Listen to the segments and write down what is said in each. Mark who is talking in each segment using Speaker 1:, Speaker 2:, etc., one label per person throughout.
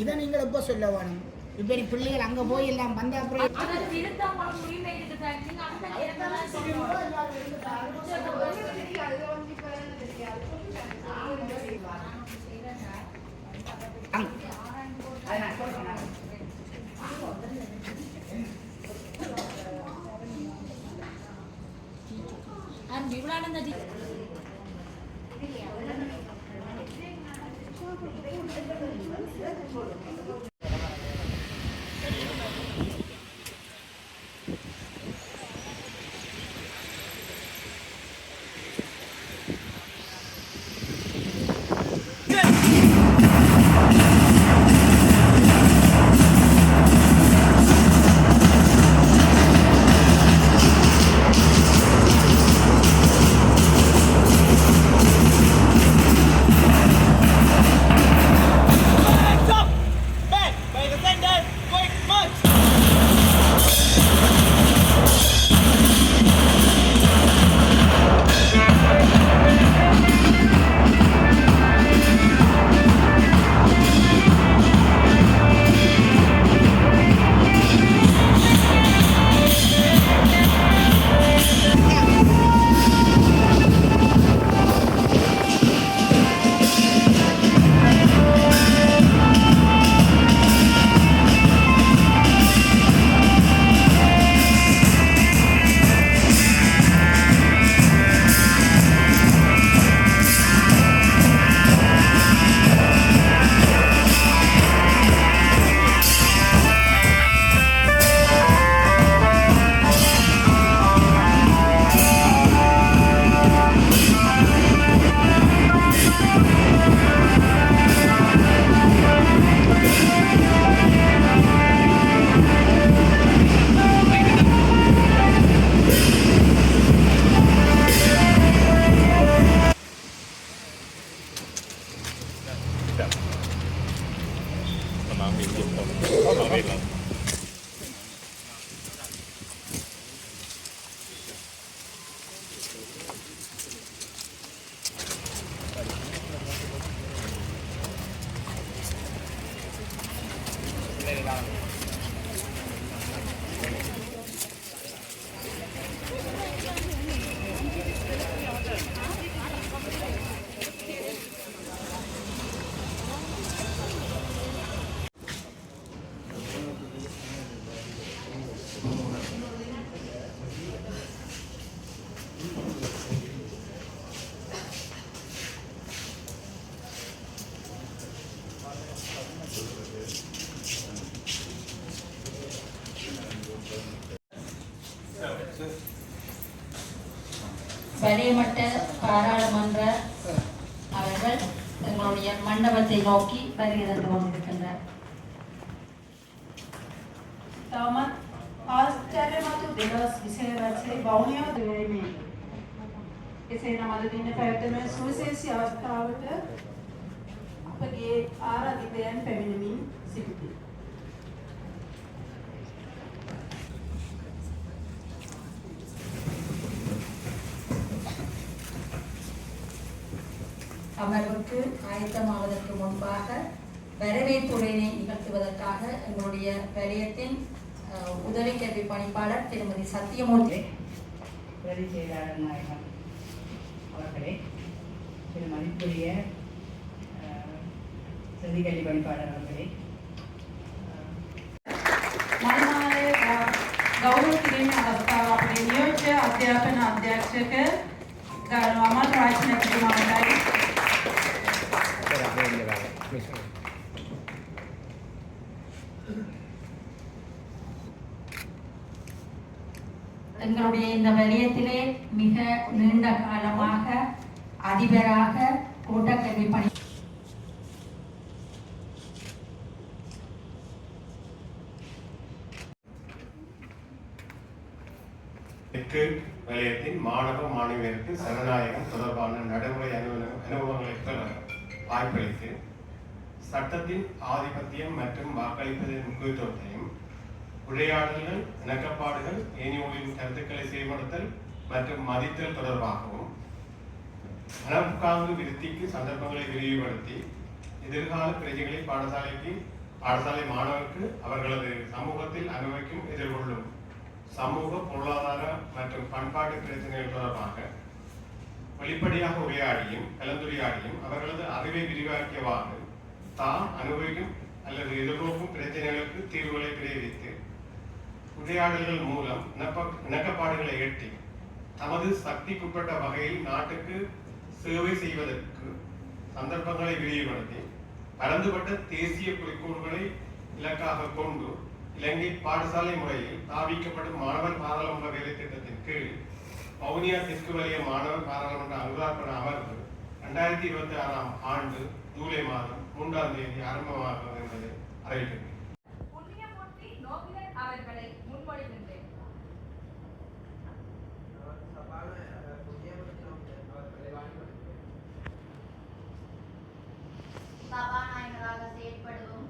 Speaker 1: இதை நீங்கள் எப்போ சொல்ல வேணும்? இப்போ நீ பிள்ளைகள் அங்கே போய் எல்லாம் வந்த அப்புறம்
Speaker 2: வலைமட்ட பாராளுமன்ற அவர்கள் எங்களுடைய மண்டபத்தை நோக்கி வருகை தந்து கொண்டிருக்கின்றார்.
Speaker 3: තවමත් ආශ්චර්යමත් දෙලොස් විශේෂ බෞද්ධ දෙවීමේ එසේ නම් අද දින පැවැත්වෙන සුවිශේෂී අවස්ථාවට අපගේ ආරාධිතයන් පැමිණෙමින් සිටිති.
Speaker 2: அமர்வுக்கு ஆயத்தமாவதற்கு முன்பாக வரவேற்புரையினை நிகழ்த்துவதற்காக எங்களுடைய வலயத்தின் உதவி கல்வி பணிப்பாளர் திருமதி சத்தியமூர்த்தி
Speaker 1: பிரதி செயலாளர் நாயகம் அவர்களே, திரு மதிப்புரிய பிரதி கல்வி பணிப்பாளர் அவர்களே,
Speaker 3: ගෞරව කිරීමේ අවස්ථාව අපේ නියෝජ්‍ය අධ්‍යාපන අධ්‍යක්ෂක ගරු අමල් රාජ්‍යතුමාටයි
Speaker 2: எங்களுடைய இந்த வலயத்திலே மிக நீண்ட காலமாக அதிபராக கூட்டக்கல்வி பணி
Speaker 4: நிலையத்தின் மாணவ மாணவியருக்கு சனநாயகம் தொடர்பான நடைமுறை அனுபவங்களை பெற வாய்ப்பளித்து சட்டத்தின் ஆதிபத்தியம் மற்றும் வாக்களிப்பதின் முக்கியத்துவத்தையும் உரையாடல்கள் இணக்கப்பாடுகள் ஏனையோரின் கருத்துக்களை செயல்படுத்தல் மற்றும் மதித்தல் தொடர்பாகவும் மனப்பாங்கு விருத்திக்கு சந்தர்ப்பங்களை விரிவுபடுத்தி எதிர்கால பிரஜைகளை பாடசாலை மாணவருக்கு அவர்களது சமூகத்தில் அனுபவிக்கும் எதிர்கொள்ளும் சமூக பொருளாதார மற்றும் பண்பாட்டு பிரச்சனைகள் தொடர்பாக வெளிப்படையாக உரையாடியும் கலந்துரையாடியும் அவர்களது அறிவை விரிவாக்கியவாறு தாம் அனுபவிக்கும் அல்லது எதிர்நோக்கும் பிரச்சனைகளுக்கு தீர்வுகளை பிரேரித்து உரையாடல்கள் மூலம் இணக்கப்பாடுகளை எட்டி தமது சக்திக்குட்பட்ட வகையில் நாட்டுக்கு சேவை செய்வதற்கு சந்தர்ப்பங்களை விரிவுபடுத்தி பரந்துபட்ட தேசிய குறிக்கோள்களை இலக்காக கொண்டு இலங்கை பாடசாலை முறையில் ஸ்தாபிக்கப்படும் மாணவர் பாராளுமன்ற வேலை திட்டத்தின் கீழ் வவுனியா தெற்கு வலய மாணவர் பாராளுமன்ற அங்குரார்ப்பண அமர்வு 2026 ஆண்டு ஜூலை மாதம் 3ஆம் தேதி ஆரம்பமாகும் என்பதை அறிவிக்கிறேன்.
Speaker 5: அவர்களை முன்மொழிகின்றேன்.
Speaker 6: சபாநாயகராக செயற்படுவோம்.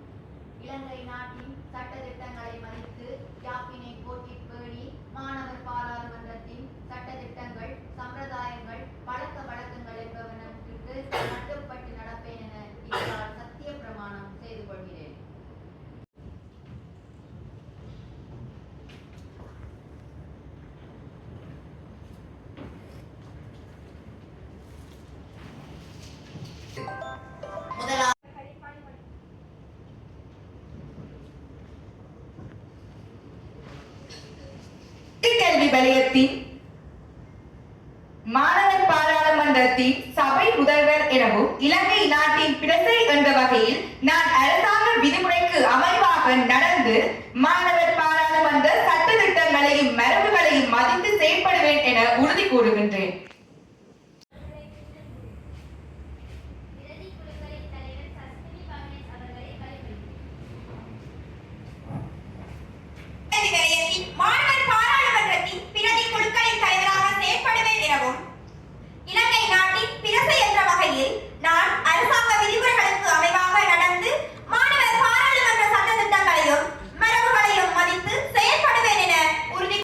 Speaker 6: இலங்கை நாட்டின் சட்ட திட்டங்களை மதித்து யாப்பினை போட்டி பேணி மாணவர் பாராளுமன்றத்தின் சட்ட திட்டங்கள் சம்பிரதாயங்கள் பழக்க வழக்கங்கள் என்பவற்றுக்கு கட்டுப்பட்டு நடப்பேன் என இதனால் சத்திய பிரமாணம் செய்து கொள்கிறேன்.
Speaker 7: கல்வி வலயத்தின் மாணவர் பாராளுமன்றத்தின் சபை முதல்வர் எனவும் இலங்கை நாட்டின் பிரஜை என்ற வகையில் நான் அரசாங்க விதிமுறைக்கு அமைவாக நடந்து மாணவர் பாராளுமன்ற சட்ட திட்டங்களையும் மரபுகளையும் மதித்து செயல்படுவேன் என உறுதி கூறுகின்றேன். மாணவர் பாராளுமன்றத்தின் பிரதி குழுக்களின் தலைவராக செயற்படுவேன் எனவும் இலங்கை நாட்டின் பிரஜை என்ற வகையில் நான் அரசாங்க விதிமுறைகளுக்கு அமைவாக நடந்து மாணவர் பாராளுமன்ற சட்ட திட்டங்களையும் மரபுகளையும் மதித்து செயல்படுவேன் என உறுதி.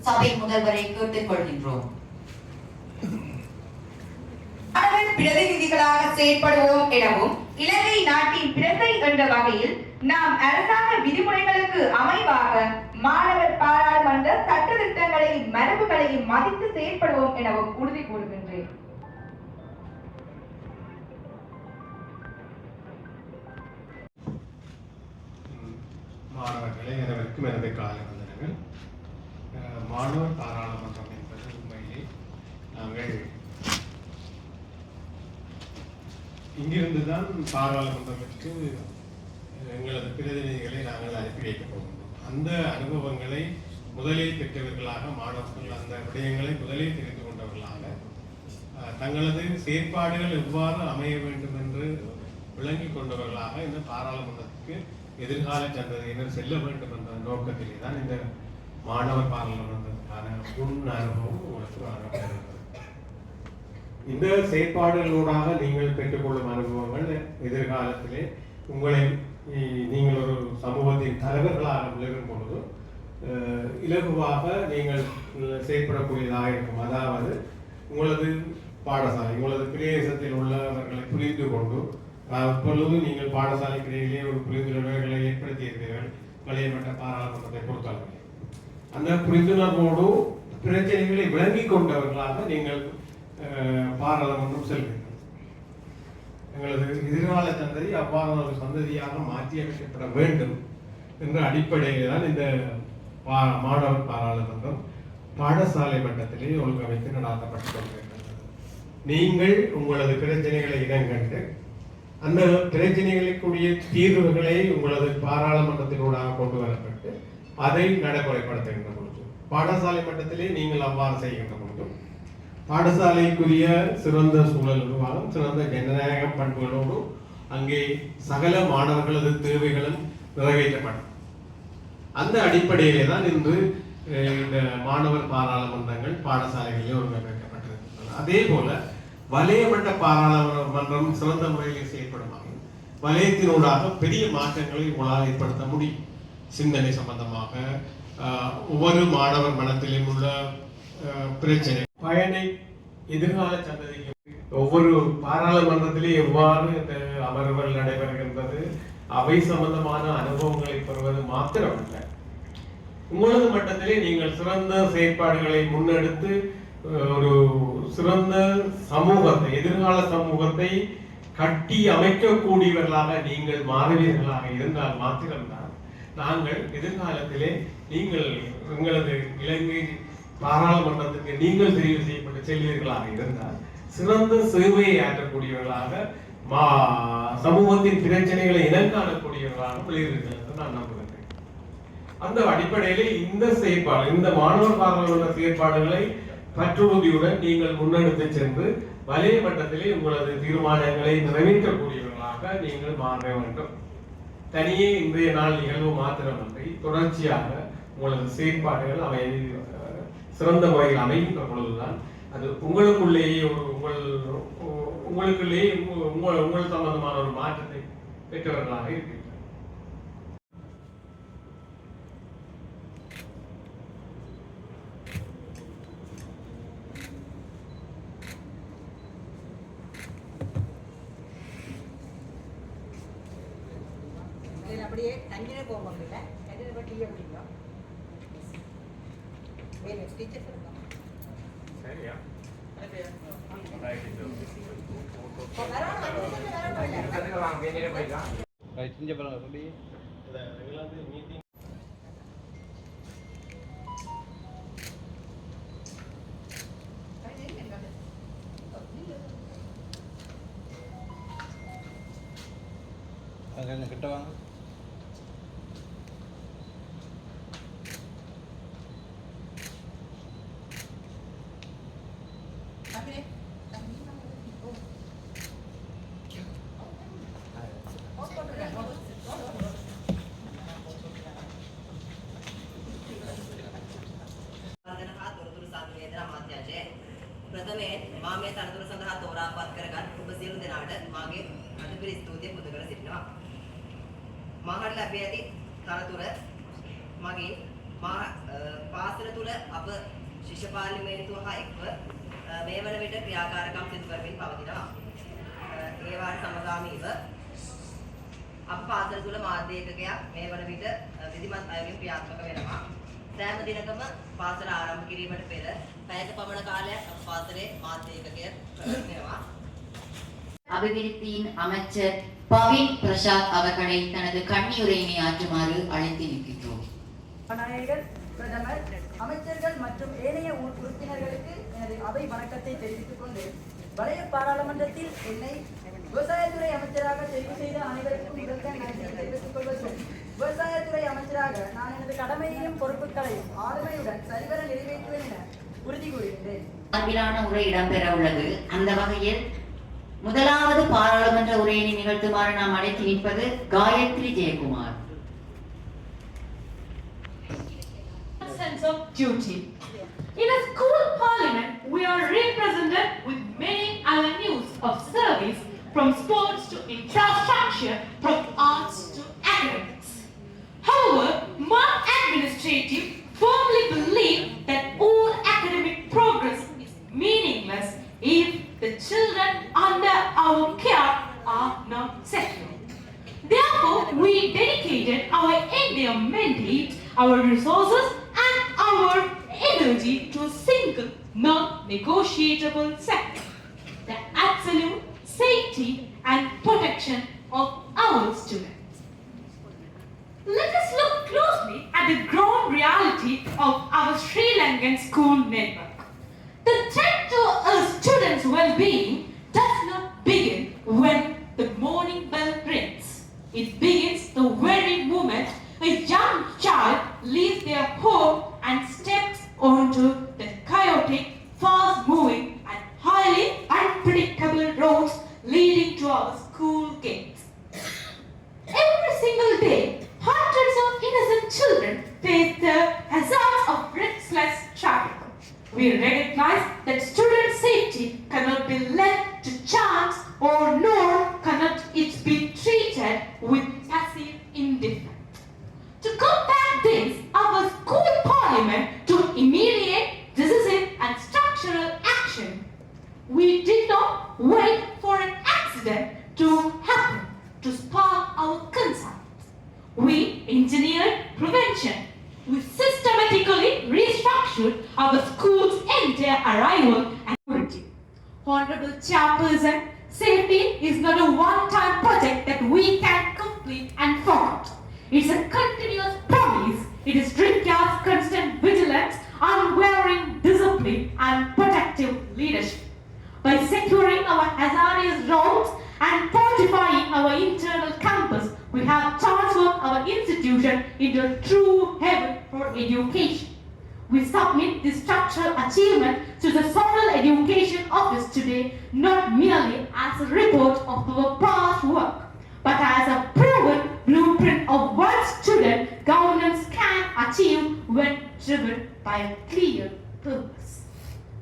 Speaker 7: சபை முதல்வரை கேட்டுக் கொள்கின்றோம். மாணவர் பிரதிநிதிகளாக செயற்படுவோம் எனவும் இலங்கை நாட்டின் பிரஜை என்ற வகையில் நாம் அரசாங்க விதிமுறைகளுக்கு அமைவாக மாணவர் பாராளுமன்ற சட்ட திட்டங்களையும் மரபுகளையும் மதித்து செயற்படுவோம் எனவும் உறுதி கூறுகின்றேன்.
Speaker 4: மாணவர்களை அனைவருக்கும் எனது காலை வந்தனங்கள். மாணவர் பாராளுமன்றம் என்பது உண்மையிலே நாங்கள் இங்கிருந்துதான் பாராளுமன்றத்திற்கு எங்களது பிரதிநிதிகளை நாங்கள் அனுப்பி வைக்கப் போகின்றோம். அந்த அனுபவங்களை முதலில் பெற்றவர்களாக மாணவர்கள் அந்த விடயங்களை முதலில் தெரிந்து கொண்டவர்களாக தங்களது செயற்பாடுகள் எவ்வாறு அமைய வேண்டும் என்று விளங்கிக் கொண்டவர்களாக இந்த பாராளுமன்றத்துக்கு எதிர்கால சந்ததியினர் செல்ல வேண்டும் என்ற நோக்கத்திலே தான் இந்த மாணவர் பாராளுமன்றத்துக்கான முன் அனுபவம் உங்களுக்கு வழங்கப்படுகிறது. இந்த செயற்பாடுகளூடாக நீங்கள் பெற்றுக்கொள்ளும் அனுபவங்கள் எதிர்காலத்திலே உங்களை நீங்கள் ஒரு சமூகத்தின் தலைவர்களாக விளங்கும் பொழுது இலகுவாக நீங்கள் செயற்படக்கூடியதாக இருக்கும். அதாவது உங்களது பாடசாலை, உங்களது பிரதேசத்தில் உள்ளவர்களை புரிந்து கொண்டு, அப்பொழுது நீங்கள் பாடசாலைக்கு இடையிலே ஒரு புரிந்துணர்வுகளை ஏற்படுத்தியிருக்கிறீர்கள் வலையமட்ட பாராளுமன்றத்தை பொறுத்தவரை. அந்த புரிந்துணர்வோடு பிரச்சனைகளை விளங்கிக் கொண்டவர்களாக நீங்கள் பாராளுமன்றம் செல்வீர்கள். எங்களது எதிர்கால சந்ததி அவ்வாறான ஒரு சந்ததியாக மாற்றியமைக்கப்பட வேண்டும் என்ற அடிப்படையில் தான் இந்த மாணவர் பாராளுமன்றம் பாடசாலை மட்டத்திலே ஒழுங்கமைத்து நடாத்தப்பட்டு கொண்டிருக்கிறது. நீங்கள் உங்களது பிரச்சனைகளை இனங்கண்டு அந்த பிரச்சனைகளுக்குரிய தீர்வுகளை உங்களது பாராளுமன்றத்தினூடாக கொண்டு வரப்பட்டு அதை நடைமுறைப்படுத்துகின்ற பொழுது, பாடசாலை மட்டத்திலே நீங்கள் அவ்வாறு செய்கின்ற பொழுது பாடசாலைக்குரிய சிறந்த சூழல் உருவாகும், சிறந்த ஜனநாயக பண்புகளோடு அங்கே சகல மாணவர்களது தேவைகளும் நிறைவேற்றப்படும். அந்த அடிப்படையிலே தான் இன்று இந்த மாணவர் பாராளுமன்றங்கள் பாடசாலைகளிலே ஒருங்கிணைக்கப்பட்டிருக்கின்றன. அதே போல வலயமட்ட பாராளுமன்றம் சிறந்த முறையில் செயல்படுமாக வலயத்தினூடாக பெரிய மாற்றங்களை உங்களால் ஏற்படுத்த முடியும். சிந்தனை சம்பந்தமாக ஒவ்வொரு மாணவர் மனத்திலும் உள்ள பிரச்சனை பயனை எதிர்கால சந்ததிக்கு ஒவ்வொரு பாராளுமன்றத்திலே எவ்வாறு இந்த அமர்வுகள் நடைபெறுகின்றது, அவை சம்பந்தமான அனுபவங்களை பெறுவது மாத்திரமல்ல, உங்களது மட்டத்திலே நீங்கள் சிறந்த செயற்பாடுகளை முன்னெடுத்து ஒரு சிறந்த சமூகத்தை, எதிர்கால சமூகத்தை கட்டி அமைக்கக்கூடியவர்களாக நீங்கள் மாறுவீர்களாக இருந்தால் மாத்திரம்தான் நாங்கள் எதிர்காலத்திலே நீங்கள் எங்களது இலங்கை பாராளுமன்றத்துக்கு நீங்கள் தெரிவு செய்யப்பட்டு செல்வீர்களாக இருந்தால் சிறந்த சேவையை ஆற்றக்கூடியவர்களாக சமூகத்தின் பிரச்சனைகளை இனங்காணக்கூடியவர்களாக விளைவீர்கள் என்று நான் நம்புகிறேன். அந்த அடிப்படையிலே இந்த செயற்பாடு, இந்த மாணவர் பாராளுமன்ற செயற்பாடுகளை பற்றுறுதியுடன் நீங்கள் முன்னெடுத்து சென்று வலய மட்டத்திலே உங்களது தீர்மானங்களை நிறைவேற்றக்கூடியவர்களாக நீங்கள் மாற வேண்டும். தனியே இன்றைய நாள் நிகழ்வு மாத்திரமன்றி தொடர்ச்சியாக உங்களது செயற்பாடுகள் அவை சிறந்த முறையில் அமைகின்ற பொழுதுதான் அது உங்களுக்குள்ளேயே உங்களுக்குள்ளேயே உங்கள் சம்பந்தமான ஒரு மாற்றத்தை பெற்றவர்களாக இருக்கிறீர்கள்.
Speaker 2: அப்படியே தண்ணியே போக முடியல, தண்ணியில் போய் டீயை குடிக்கும். டீச்சர் சொல்லுங்க.
Speaker 4: சரியா? மீட்டிங்
Speaker 8: கிட்ட வாங்க.
Speaker 9: ප්‍රථමයෙන් මා මේ තනතුර සඳහා තෝරාපත් කරගත් ඔබ සියලු දෙනාට මාගේ අතිපිරි ස්තුතිය පුද කර සිටිනවා. මාහට ලැබී ඇති තනතුර මගින් මා පාසල තුල අප ශිෂ්‍ය පාර්ලිමේන්තුව හා එක්ව මේ වන විට ක්‍රියාකාරකම් සිදු කරමින් පවතිනවා. ඒවාට සමගාමීව අප පාසල තුල මාධ්‍ය ඒකකයක් මේ වන විට විධිමත් අයුරින් ක්‍රියාත්මක වෙනවා. සෑම දිනකම පාසල ආරම්භ කිරීමට පෙර පැයක පමණ කාලයක් අප පාසලේ මාධ්‍ය ඒකකය ප්‍රවර්තනවා.
Speaker 2: அபிவிருத்தியின் அமைச்சர் பவின் பிரசாத் அவர்களை தனது கண்ணியுரையினை ஆற்றுமாறு அழைத்து நிற்கின்றோம்.
Speaker 10: நாயகர், பிரதமர், அமைச்சர்கள் மற்றும் ஏனைய உறுப்பினர்களுக்கு எனது அவை வணக்கத்தை தெரிவித்துக் கொண்டு வலய பாராளுமன்றத்தில் என்னை விவசாயத்துறை அமைச்சராக தெரிவு செய்த அனைவருக்கும் முதல்ல நன்றி தெரிவித்துக் கொள்வதும், விவசாயத்துறை அமைச்சராக நான் எனது கடமையையும் பொறுப்புகளையும் ஆளுமையுடன் சரிவர நிறைவேற்றுவேன் என உறுதி கூறுகின்றேன்.
Speaker 2: உரை இடம்பெற உள்ளது. அந்த வகையில் முதலாவது பாராளுமன்ற உரையினை நிகழ்த்துமாறு நாம் அழைத்து நிற்பது Gayatri Jayakumar.
Speaker 8: of duty. In a school parliament, we are represented with many avenues of service, from sports to infrastructure, from arts to academics. However, my administrative firmly believe that all academic progress is meaningless if the children under our care are not secure. Therefore, we dedicated our entire mandate, our resources and our energy to a single non-negotiable sector: the absolute safety and protection of our students. Let us look closely at the ground reality of our Sri Lankan school network. The threat to a student's well-being does not begin when the morning bell rings. It begins the very moment a young child leaves their home and steps onto the chaotic, fast-moving and highly unpredictable roads leading to our school gates. Every single day, hundreds of innocent children face the hazards of restless traffic. We recognize that student safety cannot be left to chance, or nor cannot it be treated with passive indifference. To combat this, our school parliament took immediate, decisive and structural action. We did not wait for an accident to happen to spark our concerns. We engineered prevention. We systematically restructured our school's entire arrival and security. Honorable Chairperson, safety is not a one-time project that we can complete and forget. It's a continuous promise. It is requires constant vigilance, unwavering discipline and protective leadership. By securing our hazardous roads and fortifying our internal campus, we have transformed our institution into a true haven for education. We submit this structural achievement to the Zonal Education Office today, not merely as a report of our past work, but as a proven blueprint of what student governance can achieve when driven by a clear purpose.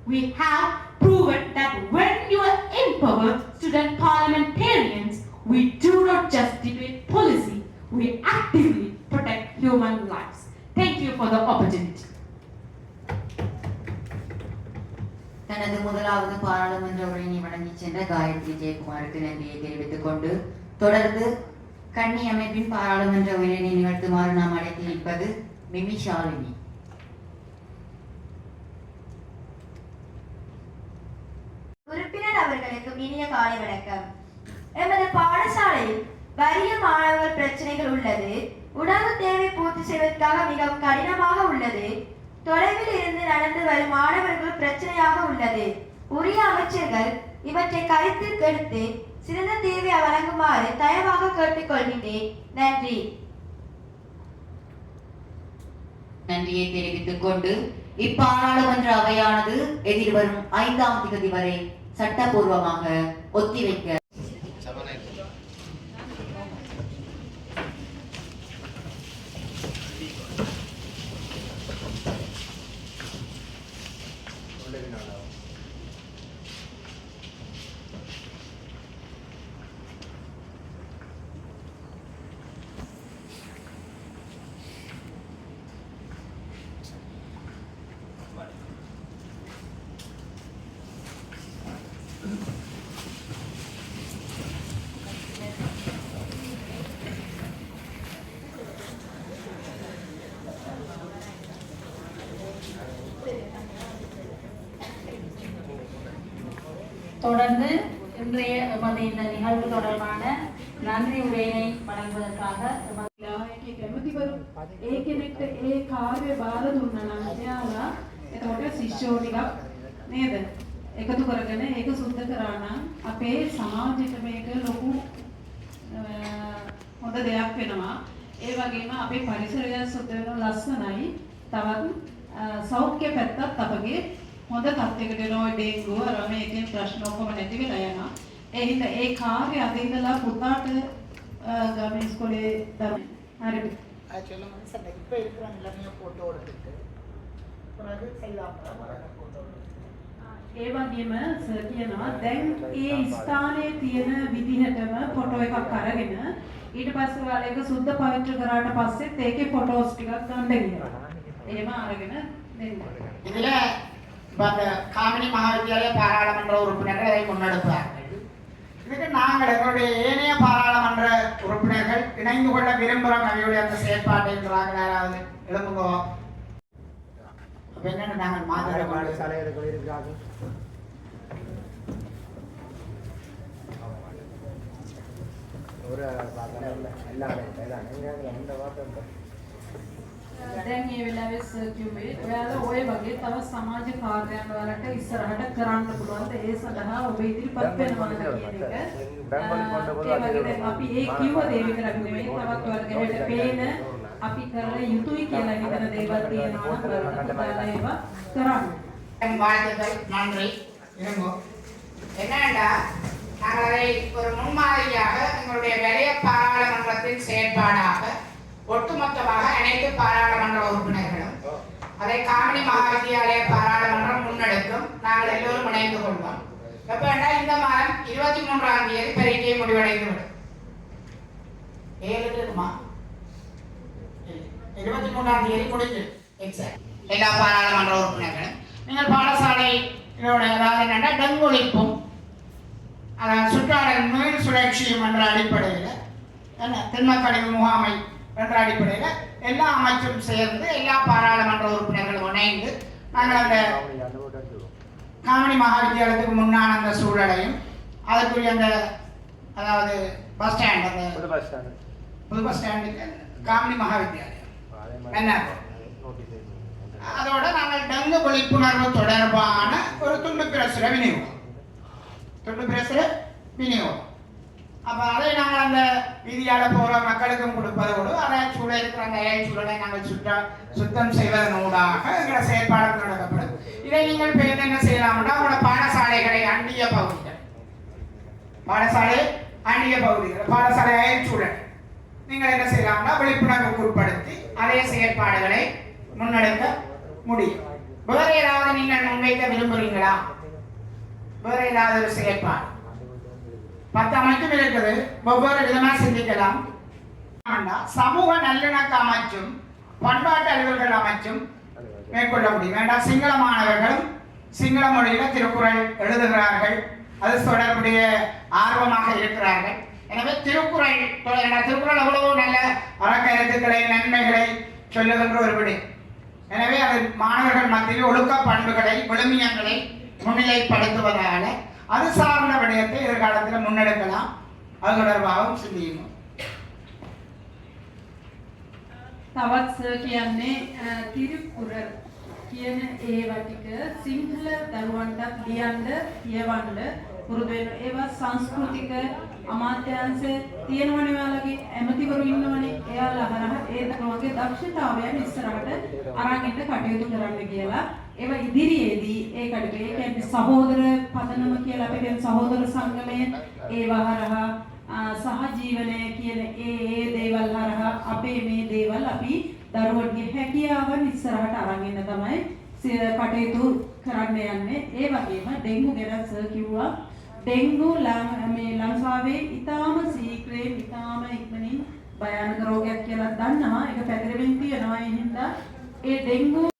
Speaker 8: We have proven that when you empower student parliamentarians, we do not just debate policy, we actively protect human lives. Thank you for the opportunity.
Speaker 2: தனது முதலாவது பாராளுமன்ற உரையினை வழங்கிச் சென்ற காயத்ரி ஜெயக்குமாருக்கு நன்றியை தெரிவித்துக் கொண்டு தொடர்ந்து கன்னி அமைப்பின் பாராளுமன்ற உரையினை நிகழ்த்துமாறு நாம் அழைத்திருப்பது மிமி ஷாலினி.
Speaker 7: உறுப்பினர் அவர்களுக்கு இனிய காலை வணக்கம். எமது பாடசாலையில் வறிய மாணவர்கள் பிரச்சனைகள் உள்ளது. உணவு தேவை பூர்த்தி செய்வதற்காக மிகவும் கடினமாக உள்ளது. தொலைவில் இருந்து நடந்து வரும் மாணவர்கள் பிரச்சனையாக உள்ளது. உரிய அமைச்சர்கள் இவற்றை கருத்தில் எடுத்து சிறந்த தீர்வை வழங்குமாறு தயவாக கேட்டுக்கொள்கின்றேன். நன்றி.
Speaker 2: நன்றியை தெரிவித்துக் கொண்டு இப்பாராளுமன்ற அவையானது எதிர்வரும் 5ஆம் தேதி வரை சட்டபூர்வமாக ஒத்திவைக்க
Speaker 3: தொடர்ந்து இன்றைய எமது இந்த நிகழ்வு தொடர்பான நன்றி உரையினை வழங்குவதற்காக කැමතිවරු ඒ කෙනෙක්ට ඒ කාර්ය බාර දුන්නා නම් එයාලා එතකොට ශිෂ්‍යෝ ටිකක් නේද එකතු කරගෙන ඒක සුද්ධ කරා නම් අපේ සමාජයට මේක ලොකු හොඳ දෙයක් වෙනවා. ඒ වගේම අපේ පරිසරය සුද්ධ වෙන ලස්සනයි. තවත් සෞඛ්‍ය පැත්තත් අපගේ හොඳ තත්යකට එනවා. ඩෙන්ගු අර මේකේ ප්‍රශ්න ඔක්කොම නැති වෙලා යනවා. ඒ හින්දා ඒ කාර්ය අද ඉඳලා පුතාට ගමේ ඉස්කෝලේ හරි
Speaker 1: சொல்லுங்க சார் இப்போ இருக்கிற நிலைமையை போட்டோ எடுத்துட்டு பிறகு செய்தால்
Speaker 3: ඒ වගේම සර් කියනවා දැන් ඒ ස්ථානයේ තියෙන විදිහටම ෆොටෝ එකක් අරගෙන ඊට පස්සේ ඔයාලා ඒක සුද්ධ පවිත්‍ර කරාට පස්සෙත් ඒකේ ෆොටෝස් ටිකක් ගන්න කියලා. එහෙම අරගෙන දෙන්න.
Speaker 1: இதுல இப்ப அந்த காமினி மகாவித்யாலய பாராளுமன்ற உறுப்பினர்கள் இதை முன்னெடுப்பார்கள். இதுக்கு நாங்கள் எங்களுடைய ஏனைய பாராளுமன்ற உறுப்பினர்கள் இணைந்து கொள்ள விரும்புகிறோம். அவையுடைய அந்த செயற்பாட்டை யாராவது எழுப்புங்கோ. என்னென்ன நாங்கள் மாதிரி பாடசாலைகள் இருக்கிறார்கள். ஒரு
Speaker 3: දැන් මේ වෙලාවේ සර් කිව්වේ ඔයාලා ওই වගේ තව සමාජ කාර්යයන් වලට ඉස්සරහට කරන්න පුළුවන් ඒ සඳහා ඔබ ඉදිරිපත් වෙනවා කියන එක. ඒ වගේ දැන් අපි ඒ කිව්ව දේ විතරක් නෙමෙයි තවත් වර්ගයට පේන අපි කරලා යුතුයි කියලා හිතන දේවල් තියෙනවා නම් ඒවා කරන්න.
Speaker 1: வாழ்த்துக்கள், நன்றி. இருங்கோ. என்னடா நாங்கள் அதை ஒரு முன்மாதிரியாக எங்களுடைய வலய பாராளுமன்றத்தின் செயற்பாடாக ஒட்டுமொத்தமாக அனைத்து பாராளுமன்ற உறுப்பினர்களும் அதை காமினி மகாவித்யாலய பாராளுமன்றம் முன்னெடுக்கும். நாங்கள் எல்லோரும் இணைந்து கொள்வோம். எப்ப இந்த மாதம் 23ஆம் தேதி பரீட்சை முடிவடைந்து விடும். 7 இருக்குமா? 23ஆம் தேதி முடிஞ்சு எக்ஸாம். எல்லா பாராளுமன்ற உறுப்பினர்களும் நீங்கள் பாடசாலை அதாவது என்னென்னா டெங்கு ஒழிப்பும் அதாவது சுற்றாடல் மீள் சுழற்சியும் என்ற அடிப்படையில் என்ன திண்ம கழிவு முகாமை என்ற அடிப்படையில் எல்லா அமைச்சும் சேர்ந்து எல்லா பாராளுமன்ற உறுப்பினர்களும் இணைந்து நாங்கள் அந்த காமினி மகாவித்யாலயத்துக்கு முன்னான அந்த சூழலையும் அதற்குரிய அந்த அதாவது பஸ் ஸ்டாண்ட் அந்த புது பஸ் ஸ்டாண்டுக்கு காமினி மகாவித்யாலயம் என்ன அதோட நாங்கள் டெங்கு விழிப்புணர்வு தொடர்பான ஒரு துண்டு பிரசுர விநியோகம் அப்போ அதை நாங்கள் அந்த வீதியால் போகிற மக்களுக்கும் கொடுப்பதோடு அதை சூழல் இருக்கிற அந்த ஏழை சூழலை நாங்கள் சுத்தம் செய்வதனூடாக எங்களை செயற்பாடுகள் நடக்கப்படும். இதை நீங்கள் பேர் என்ன செய்யலாம்னா உங்களோட பாடசாலைகளை அண்டிய பகுதிகள் பாடசாலை அயல் சூழல் நீங்கள் என்ன செய்யலாம்னா விழிப்புணர்வுக்கு உட்படுத்தி அதே செயற்பாடுகளை முன்னெடுக்க முடியும். வேற ஏதாவது நீங்கள் முன்வைக்க விரும்புகிறீங்களா? வேற ஏதாவது ஒரு செயற்பாடு 10 அமைச்சும் இருக்குது. ஒவ்வொரு விதமாக சிந்திக்கலாம். சமூக நல்லிணக்க அமைச்சும் பண்பாட்டு அலுவல்கள் அமைச்சும் மேற்கொள்ள முடியும். வேண்டாம் சிங்கள மாணவர்களும் சிங்கள மொழியில திருக்குறள் எழுதுகிறார்கள். அது தொடர்புடைய ஆர்வமாக இருக்கிறார்கள். எனவே திருக்குறள் எவ்வளவோ நல்ல அறக்கருத்துக்களை நன்மைகளை சொல்லுகின்ற ஒரு விடை. எனவே அது மாணவர்கள் மத்தியில் ஒழுக்க பண்புகளை விழுமியங்களை முன்னிலைப்படுத்துவதால அது சார்ந்த விடயத்தை எதிர்காலத்தில் முன்னெடுக்கலாம். அது தொடர்பாகவும் சிந்திக்கணும்.
Speaker 3: තවත් සර් කියන්නේ තිරුකුරල් කියන ඒවා ටික සිංහල දරුවන්ටත් ලියන්න කියවන්න පුරුදු වෙන ඒවා සංස්කෘතික අමාත්‍යාංශයේ තියෙනවනේ ඔයාලගේ ඇමතිවරු ඉන්නවනේ එයාලා හරහා ඒ දරුවන්ගේ දක්ෂතාවයන් ඉස්සරහට අරන් ඉන්න කටයුතු කරන්න කියලා ඒවා ඉදිරියේදී ඒකට ඒ කියන්නේ සහෝදර පදනම කියලා අපි කියන සහෝදර සංගමය ඒවා හරහා සහජීවනය කියන ඒ දේවල් හරහා අපේ මේ දේවල් අපි දරුවන්ගේ හැකියාවන් ඉස්සරහට අරන් ඉන්න තමයි කටයුතු කරන්න යන්නේ. ඒ වගේම ඩෙන්ගු ගැන සර් කිව්වා ඩෙන්ගු මේ ලංකාවේ ඉතාම සීක්‍රේට් ඉතාම ඉක්මනින් භයානක රෝගයක් කියලා දන්නවා. ඒක පැතිරෙමින් තියෙනවා. ඒ හින්දා ඒ ඩෙන්ගු